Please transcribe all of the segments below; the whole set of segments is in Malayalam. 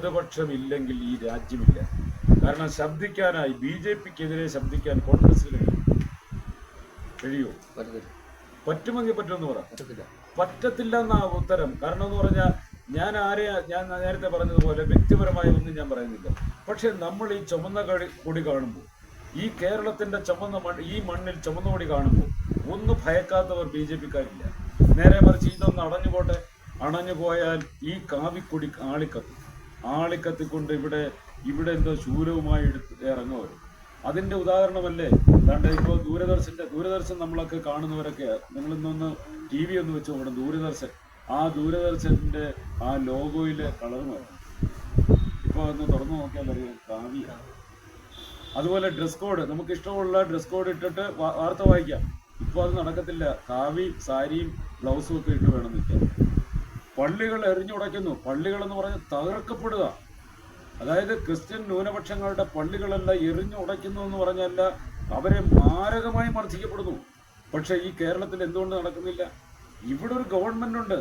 ഇടതുപക്ഷമില്ലെങ്കിൽ ഈ രാജ്യമില്ല. കാരണം ശബ്ദിക്കാനായി BJPക്കെതിരെ ശബ്ദിക്കാൻ കോൺഗ്രസിന് കഴിയുമോ? പറ്റുമെങ്കിൽ പറ്റുമെന്ന് പറ. പറ്റത്തില്ല എന്നാ ഉത്തരം. കാരണം എന്ന് പറഞ്ഞാൽ ഞാൻ നേരത്തെ പറഞ്ഞതുപോലെ വ്യക്തിപരമായ ഒന്നും ഞാൻ പറയുന്നില്ല. പക്ഷെ നമ്മൾ ഈ ചുമന്ന കൊടി കാണുമ്പോൾ, ഈ കേരളത്തിന്റെ ഈ മണ്ണിൽ ചുമന്ന കൊടി കാണുമ്പോൾ ഒന്ന് ഭയക്കാത്തവർ BJPക്കാരില്ല. നേരെ മറിച്ച് ഇതൊന്ന് അണഞ്ഞു പോയാൽ ഈ കാവിക്കൊടി ആളിക്കത്തിക്കൊണ്ട് ഇവിടെ എന്തോ ശൂലവുമായി ഇറങ്ങുവർ. അതിന്റെ ഉദാഹരണമല്ലേ കണ്ട് ഇപ്പോൾ ദൂരദർശൻ നമ്മളൊക്കെ കാണുന്നവരൊക്കെ, നിങ്ങളിന്നൊന്ന് TV ഒന്ന് വെച്ച് നോക്കണം. ദൂരദർശന്റെ ആ ലോഗോയിലെ കളർ മാറി. ഇപ്പൊ ഒന്ന് തുറന്നു നോക്കിയാൽ അറിയാം, കാവിയാണ്. അതുപോലെ ഡ്രസ് കോഡ്, നമുക്ക് ഇഷ്ടമുള്ള ഡ്രസ് കോഡ് ഇട്ടിട്ട് വാർത്ത വായിക്കാം. ഇപ്പൊ അത് നടക്കത്തില്ല. കാവി സാരിയും ബ്ലൗസും ഒക്കെ ഇട്ട് വേണം നിൽക്കാൻ. പള്ളികൾ എറിഞ്ഞുടയ്ക്കുന്നു. പള്ളികൾ എന്ന് പറഞ്ഞാൽ തകർക്കപ്പെടുക. അതായത് ക്രിസ്ത്യൻ ന്യൂനപക്ഷങ്ങളുടെ പള്ളികളെല്ലാം എറിഞ്ഞുടയ്ക്കുന്നു എന്ന് പറഞ്ഞല്ല, അവരെ മാരകമായി മർദ്ദിക്കപ്പെടുന്നു. പക്ഷെ ഈ കേരളത്തിൽ എന്തുകൊണ്ട് നടക്കുന്നില്ല? ഇവിടെ ഒരു ഗവൺമെന്റ് ഉണ്ട്.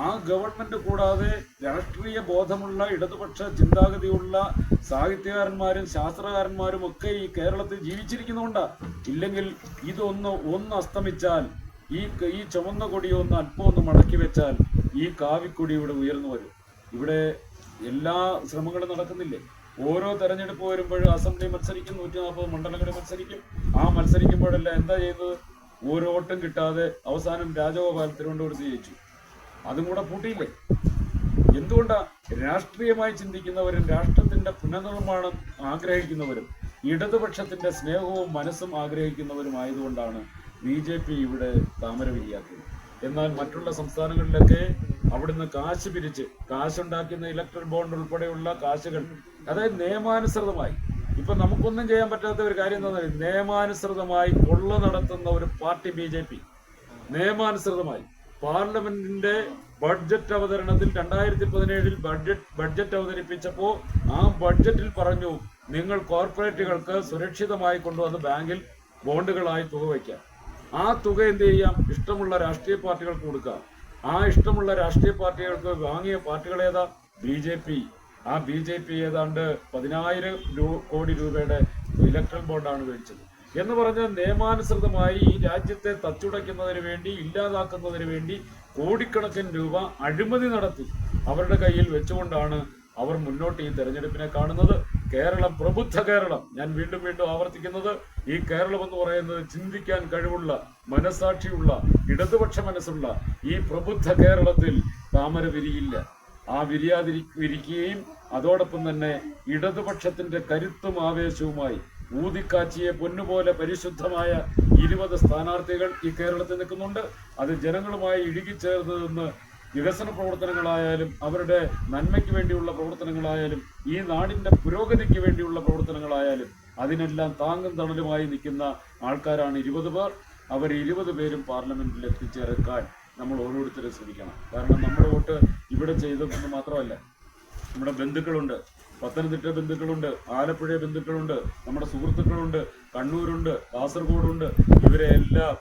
ആ ഗവൺമെന്റ് കൂടാതെ രാഷ്ട്രീയ ബോധമുള്ള ഇടതുപക്ഷ ചിന്താഗതിയുള്ള സാഹിത്യകാരന്മാരും ശാസ്ത്രകാരന്മാരും ഒക്കെ ഈ കേരളത്തിൽ ജീവിച്ചിരിക്കുന്നുണ്ട്. ഇല്ലെങ്കിൽ ഒന്ന് അസ്തമിച്ചാൽ, ഈ ചുവന്ന കൊടിയൊന്ന് അല്പം ഒന്ന് മടക്കി വെച്ചാൽ ഈ കാവിക്കൊടി ഇവിടെ ഉയർന്നു വരും. ഇവിടെ എല്ലാ ശ്രമങ്ങളും നടക്കുന്നില്ലേ? ഓരോ തെരഞ്ഞെടുപ്പ് വരുമ്പോഴും അസംബ്ലി മത്സരിക്കും, 140 മണ്ഡലങ്ങളിൽ മത്സരിക്കും. ആ മത്സരിക്കുമ്പോഴെല്ലാം എന്താ ചെയ്യുന്നത്? ഒരു വോട്ടും കിട്ടാതെ അവസാനം രാജഗോപാൽ തിരുവനന്തപുരത്ത് ജയിച്ചു. അതും കൂടെ പൂട്ടിയില്ലേ? എന്തുകൊണ്ടാ? രാഷ്ട്രീയമായി ചിന്തിക്കുന്നവരും രാഷ്ട്രത്തിന്റെ പുനർനിർമ്മാണം ആഗ്രഹിക്കുന്നവരും ഇടതുപക്ഷത്തിന്റെ സ്നേഹവും മനസ്സും ആഗ്രഹിക്കുന്നവരുമായതുകൊണ്ടാണ് BJP ഇവിടെ താമര വിരിയാത്തത്. എന്നാൽ മറ്റുള്ള സംസ്ഥാനങ്ങളിലൊക്കെ അവിടുന്ന് കാശുണ്ടാക്കുന്ന ഇലക്ട്രൽ ബോണ്ട് ഉൾപ്പെടെയുള്ള കാശുകൾ, അതായത് നിയമാനുസൃതമായി, ഇപ്പൊ നമുക്കൊന്നും ചെയ്യാൻ പറ്റാത്ത ഒരു കാര്യം എന്താ? നിയമാനുസൃതമായി കൊള്ള നടത്തുന്ന ഒരു പാർട്ടി BJP. നിയമാനുസൃതമായി പാർലമെന്റിന്റെ ബഡ്ജറ്റ് അവതരണത്തിൽ 2017 ബഡ്ജറ്റ് അവതരിപ്പിച്ചപ്പോ ആ ബഡ്ജറ്റിൽ പറഞ്ഞു, നിങ്ങൾ കോർപ്പറേറ്റുകൾക്ക് സുരക്ഷിതമായി കൊണ്ടുവന്ന് ബാങ്കിൽ ബോണ്ടുകളായി തുക വയ്ക്കാം. ആ തുക എന്ത് ചെയ്യാം? ഇഷ്ടമുള്ള രാഷ്ട്രീയ പാർട്ടികൾക്ക് കൊടുക്കാം. ആ ഇഷ്ടമുള്ള രാഷ്ട്രീയ പാർട്ടികൾക്ക് വാങ്ങിയ പാർട്ടികൾ ഏതാ? BJP. ആ BJP ഏതാണ്ട് 10,000 കോടി രൂപയുടെ ഇലക്ട്രൽ ബോണ്ടാണ് മേടിച്ചത്. എന്ന് പറഞ്ഞാൽ നിയമാനുസൃതമായി ഈ രാജ്യത്തെ തച്ചുടയ്ക്കുന്നതിന് വേണ്ടി, ഇല്ലാതാക്കുന്നതിന് വേണ്ടി കോടിക്കണക്കിന് രൂപ അഴിമതി നടത്തി അവരുടെ കയ്യിൽ വെച്ചുകൊണ്ടാണ് അവർ മുന്നോട്ട് ഈ തെരഞ്ഞെടുപ്പിനെ കാണുന്നത്. കേരളം, പ്രബുദ്ധ കേരളം, ഞാൻ വീണ്ടും ആവർത്തിക്കുന്നത്, ഈ കേരളം എന്ന് പറയുന്നത് ചിന്തിക്കാൻ കഴിവുള്ള, മനസാക്ഷിയുള്ള, ഇടതുപക്ഷ മനസ്സുള്ള ഈ പ്രബുദ്ധ കേരളത്തിൽ താമര വിരിയില്ല. ആ വിരിക്കുകയും അതോടൊപ്പം തന്നെ ഇടതുപക്ഷത്തിന്റെ കരുത്തും ആവേശവുമായി ഊതിക്കാച്ചിയെ പൊന്നുപോലെ പരിശുദ്ധമായ 20 സ്ഥാനാർത്ഥികൾ ഈ കേരളത്തിൽ നിൽക്കുന്നുണ്ട്. അത് ജനങ്ങളുമായി ഇഴുകിച്ചേർന്ന് നിന്ന് വികസന പ്രവർത്തനങ്ങളായാലും അവരുടെ നന്മയ്ക്ക് വേണ്ടിയുള്ള പ്രവർത്തനങ്ങളായാലും ഈ നാടിന്റെ പുരോഗതിക്ക് വേണ്ടിയുള്ള പ്രവർത്തനങ്ങളായാലും അതിനെല്ലാം താങ്ങും തണലുമായി നിൽക്കുന്ന ആൾക്കാരാണ് 20 പേർ. അവർ 20 പേരും പാർലമെന്റിൽ എത്തിച്ചേർക്കാൻ നമ്മൾ ഓരോരുത്തരും ശ്രമിക്കണം. കാരണം നമ്മുടെ വോട്ട് ഇവിടെ ചെയ്തെന്ന് മാത്രമല്ല, നമ്മുടെ ബന്ധുക്കളുണ്ട്, പത്തനംതിട്ട ബന്ധുക്കളുണ്ട്, ആലപ്പുഴ ബന്ധുക്കളുണ്ട്, നമ്മുടെ സുഹൃത്തുക്കളുണ്ട്, കണ്ണൂരുണ്ട്, കാസർഗോഡുണ്ട്. ഇവരെ എല്ലാം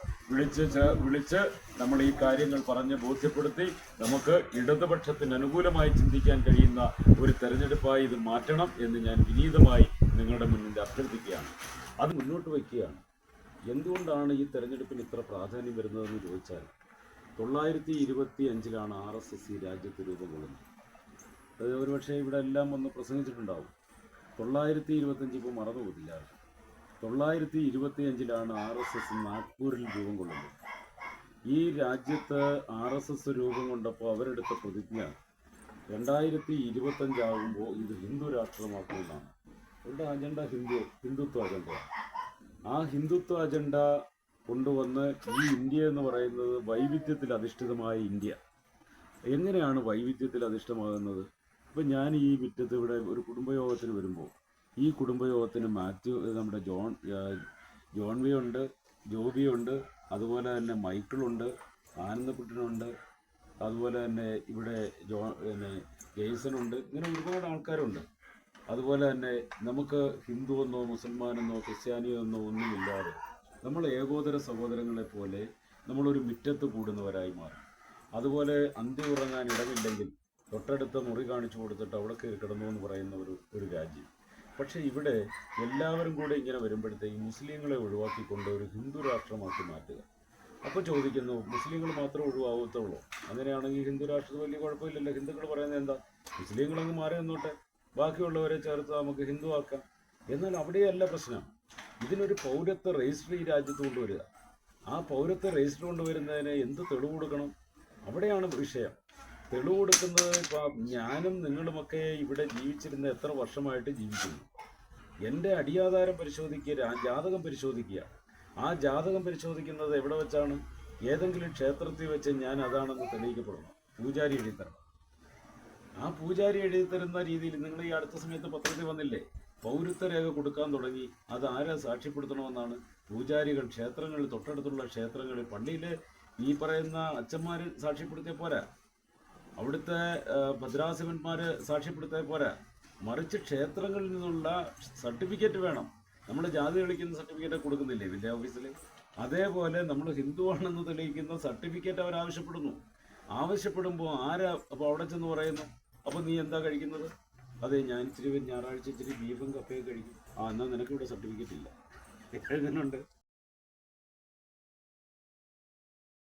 വിളിച്ച് നമ്മൾ ഈ കാര്യങ്ങൾ പറഞ്ഞ് ബോധ്യപ്പെടുത്തി നമുക്ക് ഇടതുപക്ഷത്തിന് അനുകൂലമായി ചിന്തിക്കാൻ കഴിയുന്ന ഒരു തെരഞ്ഞെടുപ്പായി ഇത് മാറ്റണം എന്ന് ഞാൻ വിനീതമായി നിങ്ങളുടെ മുന്നിൽ അഭ്യർത്ഥിക്കുകയാണ്. അത് മുന്നോട്ട് വയ്ക്കുകയാണ്. എന്തുകൊണ്ടാണ് ഈ തെരഞ്ഞെടുപ്പിന് ഇത്ര പ്രാധാന്യം വരുന്നതെന്ന് ചോദിച്ചാൽ, 925 RSS ഈ രാജ്യത്ത് രൂപം കൊള്ളുന്നത്. അത് ഒരുപക്ഷെ ഇവിടെ എല്ലാം ഒന്ന് പ്രസംഗിച്ചിട്ടുണ്ടാവും. 925 ഇപ്പോൾ മറന്നുപോകില്ല. 925 RSS നാഗ്പൂരിൽ രൂപം കൊള്ളുന്നത്. ഈ രാജ്യത്ത് RSS രൂപം കൊണ്ടപ്പോൾ അവരെടുത്ത പ്രതിജ്ഞ 2025 ആകുമ്പോൾ ഇത് ഹിന്ദു രാഷ്ട്രമാക്കുമെന്നാണ്. അവരുടെ അജണ്ട ഹിന്ദുത്വ അജണ്ടയാണ്. ആ ഹിന്ദുത്വ അജണ്ട കൊണ്ടുവന്ന് ഈ ഇന്ത്യ എന്ന് പറയുന്നത് വൈവിധ്യത്തിൽ അധിഷ്ഠിതമായ ഇന്ത്യ. എങ്ങനെയാണ് വൈവിധ്യത്തിൽ അധിഷ്ഠിതമാകുന്നത്? ഇപ്പം ഞാൻ ഈ മുറ്റത്ത് ഇവിടെ ഒരു കുടുംബയോഗത്തിന് വരുമ്പോൾ ഈ കുടുംബയോഗത്തിന് നമ്മുടെ ജോൺ വി ഉണ്ട്, ജോബി ഉണ്ട്, അതുപോലെ തന്നെ മൈക്കിളുണ്ട്, ആനന്ദക്കുട്ടനുണ്ട്, അതുപോലെ തന്നെ ഇവിടെ ജെയ്സനുണ്ട്. ഇങ്ങനെ ഒരുപാട് ആൾക്കാരുണ്ട്. അതുപോലെ തന്നെ നമുക്ക് ഹിന്ദുവെന്നോ മുസൽമാനെന്നോ ക്രിസ്ത്യാനിയെന്നോ ഒന്നുമില്ലാതെ നമ്മൾ ഏകോദര സഹോദരങ്ങളെ പോലെ നമ്മളൊരു മുറ്റത്ത് കൂടുന്നവരായി മാറും. അതുപോലെ അന്തി ഉറങ്ങാൻ ഇടമില്ലെങ്കിൽ തൊട്ടടുത്ത മുറി കാണിച്ചു കൊടുത്തിട്ട് അവിടെ കയറി കിടന്നു എന്ന് പറയുന്ന ഒരു രാജ്യം. പക്ഷേ ഇവിടെ എല്ലാവരും കൂടെ ഇങ്ങനെ വരുമ്പോഴത്തേക്ക് മുസ്ലിങ്ങളെ ഒഴിവാക്കിക്കൊണ്ട് ഒരു ഹിന്ദു രാഷ്ട്രമാക്കി മാറ്റുക. അപ്പോൾ ചോദിക്കുന്നു, മുസ്ലിങ്ങൾ മാത്രമേ ഒഴിവാകത്തുള്ളൂ? അങ്ങനെയാണെങ്കിൽ ഹിന്ദു രാഷ്ട്രത്തിൽ വലിയ കുഴപ്പമില്ലല്ലോ. ഹിന്ദുക്കൾ പറയുന്നത് എന്താ, മുസ്ലിങ്ങളങ്ങ് മാറി നിന്നോട്ടെ, ബാക്കിയുള്ളവരെ ചേർത്ത് നമുക്ക് ഹിന്ദു ആക്കാം. എന്നാൽ അവിടെയല്ല പ്രശ്നം. ഇതിനൊരു പൗരത്വ രജിസ്റ്റർ ഈ രാജ്യത്ത് കൊണ്ടുവരിക. ആ പൗരത്വ രജിസ്റ്റർ കൊണ്ടുവരുന്നതിന് എന്ത് തെളിവ് കൊടുക്കണം? അവിടെയാണ് വിഷയം. തെളിവ് കൊടുക്കുന്നത് ഇപ്പം ഞാനും നിങ്ങളുമൊക്കെ ഇവിടെ ജീവിച്ചിരുന്ന എത്ര വർഷമായിട്ട് ജീവിക്കുന്നു. എൻ്റെ അടിയാധാരം പരിശോധിക്കുക, ജാതകം പരിശോധിക്കുക. ആ ജാതകം പരിശോധിക്കുന്നത് എവിടെ വെച്ചാണ്? ഏതെങ്കിലും ക്ഷേത്രത്തിൽ വെച്ച് ഞാൻ അതാണെന്ന് തെളിയിക്കപ്പെടണം. പൂജാരി എഴുതിത്തരണം. ആ പൂജാരി എഴുതിത്തരുന്ന രീതിയിൽ നിങ്ങൾ ഈ അടുത്ത സമയത്ത് പത്രത്തിൽ വന്നില്ലേ, പൗരത്വ രേഖ കൊടുക്കാൻ തുടങ്ങി. അത് ആരാ സാക്ഷ്യപ്പെടുത്തണമെന്നാണ്? പൂജാരികൾ, ക്ഷേത്രങ്ങളിൽ, തൊട്ടടുത്തുള്ള ക്ഷേത്രങ്ങളിൽ, പള്ളിയിൽ ഈ പറയുന്ന അച്ഛന്മാർ സാക്ഷ്യപ്പെടുത്തിയ പോരാ, അവിടുത്തെ ഭദ്രാസനന്മാർ സാക്ഷ്യപ്പെടുത്തിയ പോരാ, മറിച്ച് ക്ഷേത്രങ്ങളിൽ നിന്നുള്ള സർട്ടിഫിക്കറ്റ് വേണം. നമ്മൾ ജാതി കളിക്കുന്ന സർട്ടിഫിക്കറ്റ് കൊടുക്കുന്നില്ലേ വില്ലേജ് ഓഫീസിൽ? അതേപോലെ നമ്മൾ ഹിന്ദുവാണെന്ന് തെളിയിക്കുന്ന സർട്ടിഫിക്കറ്റ് അവർ ആവശ്യപ്പെടുന്നു. ആവശ്യപ്പെടുമ്പോൾ ആരാ അപ്പോൾ അവിടെ ചെന്ന് പറയുന്നു, അപ്പോൾ നീ എന്താ കഴിക്കുന്നത്? അതെ, ഞാൻ ഇച്ചിരി ഞായറാഴ്ച ഇച്ചിരി ബീഫും കപ്പയും കഴിക്കും. എന്നാൽ നിനക്കിവിടെ സർട്ടിഫിക്കറ്റ് ഇല്ല. എഴുതുന്നുണ്ട്.